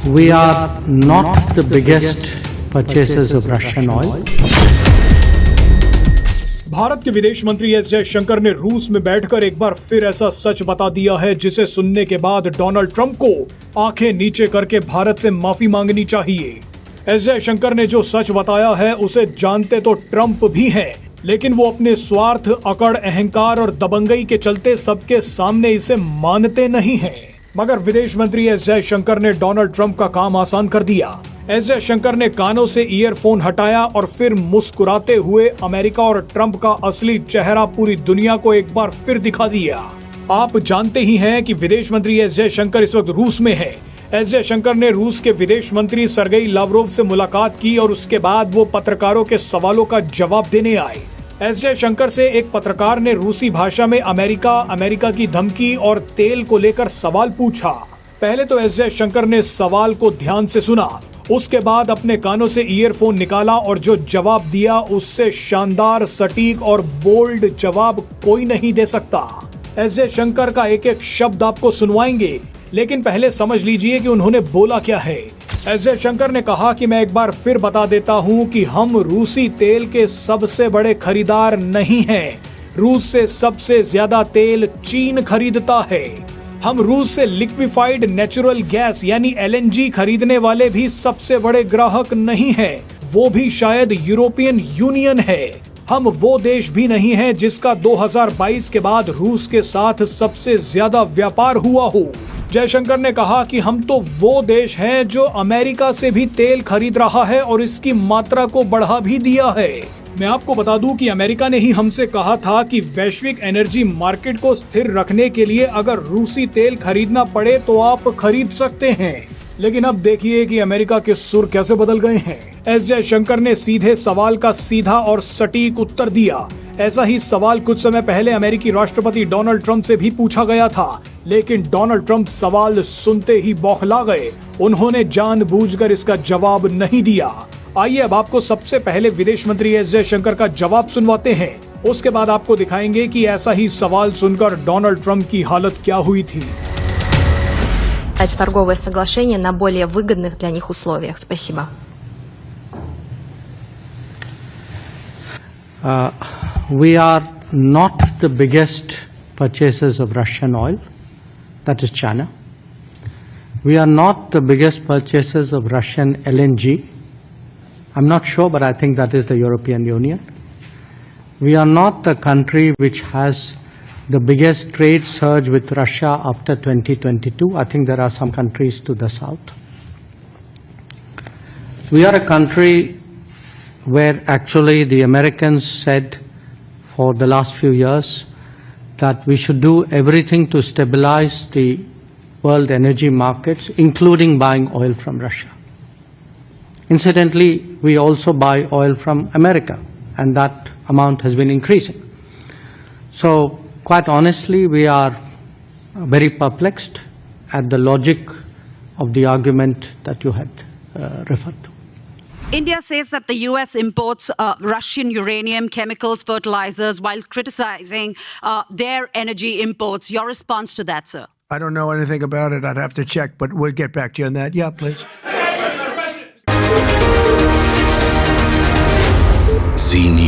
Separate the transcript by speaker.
Speaker 1: We are not the biggest purchasers of Russian oil.
Speaker 2: Bharat के विदेश मंत्री एस जयशंकर ने रूस में बैठकर एक बार फिर ऐसा सच बता दिया है जिसे सुनने के बाद डोनाल्ड ट्रंप को आंखें नीचे करके भारत से माफी मांगनी चाहिए। एस जयशंकर ने जो सच बताया है उसे जानते तो ट्रंप भी हैं, लेकिन वो अपने स्वार्थ, अकड़, अहंकार और दबंगई के चलते सबके सामने इसे मानते नहीं हैं। मगर विदेश मंत्री एस जयशंकर ने डोनाल्ड ट्रंप का काम आसान कर दिया। एस जयशंकर ने कानों से ईयरफोन हटाया और फिर मुस्कुराते हुए अमेरिका और ट्रंप का असली चेहरा पूरी दुनिया को एक बार फिर दिखा दिया। आप जानते ही हैं कि विदेश मंत्री एस जयशंकर इस वक्त रूस में है। एस जयशंकर ने रूस के विदेश मंत्री सर्गेई लावरोव से मुलाकात की और उसके बाद वो पत्रकारों के सवालों का जवाब देने आए। एस जयशंकर से एक पत्रकार ने रूसी भाषा में अमेरिका की धमकी और तेल को लेकर सवाल पूछा। पहले तो एस जयशंकर ने सवाल को ध्यान से सुना, उसके बाद अपने कानों से ईयरफोन निकाला और जो जवाब दिया उससे शानदार, सटीक और बोल्ड जवाब कोई नहीं दे सकता। एस जयशंकर का एक एक शब्द आपको सुनवाएंगे, लेकिन पहले समझ लीजिए कि उन्होंने बोला क्या है। एस जयशंकर ने कहा कि मैं एक बार फिर बता देता हूं कि हम रूसी तेल के सबसे बड़े खरीदार नहीं हैं। रूस से सबसे ज्यादा तेल चीन खरीदता है। हम रूस से लिक्विफाइड नेचुरल गैस यानी LNG खरीदने वाले भी सबसे बड़े ग्राहक नहीं हैं, वो भी शायद यूरोपियन यूनियन है। हम वो देश भी नहीं हैं जिसका 2022 के बाद रूस के साथ सबसे ज्यादा व्यापार हुआ हो। जयशंकर ने कहा कि हम तो वो देश हैं जो अमेरिका से भी तेल खरीद रहा है और इसकी मात्रा को बढ़ा भी दिया है। मैं आपको बता दूं कि अमेरिका ने ही हमसे कहा था कि वैश्विक एनर्जी मार्केट को स्थिर रखने के लिए अगर रूसी तेल खरीदना पड़े तो आप खरीद सकते हैं। लेकिन अब देखिए कि अमेरिका के सुर कैसे बदल गए हैं। एस जयशंकर ने सीधे सवाल का सीधा और सटीक उत्तर दिया। ऐसा ही सवाल कुछ समय पहले अमेरिकी राष्ट्रपति डोनाल्ड ट्रंप से भी पूछा गया था, लेकिन डोनाल्ड ट्रंप सवाल सुनते ही बौखला गए। उन्होंने जानबूझकर इसका जवाब नहीं दिया। आइए अब आपको सबसे पहले विदेश मंत्री एस जयशंकर का जवाब सुनवाते हैं। उसके बाद आपको दिखाएंगे कि ऐसा ही सवाल सुनकर डोनाल्ड ट्रंप की हालत क्या हुई थी।
Speaker 3: торговое соглашение на более выгодных для них условиях. Спасибо.
Speaker 1: We are not the biggest purchasers of Russian oil, that is China. We are not the biggest purchasers of Russian LNG. I'm not sure, but I think that is the European Union. We are not the country which has the biggest trade surge with Russia after 2022. I think there are some countries to the south. We are a country where actually the Americans said for the last few years that we should do everything to stabilize the world energy markets, including buying oil from Russia. Incidentally, we also buy oil from America, and that amount has been increasing. So, quite honestly, we are very perplexed at the logic of the argument that you had referred to.
Speaker 4: India says that the US imports Russian uranium, chemicals, fertilizers, while criticizing their energy imports. Your response to that, sir?
Speaker 5: I don't know anything about it. I'd have to check, but we'll get back to you on that. Yeah, please.
Speaker 6: Zee News.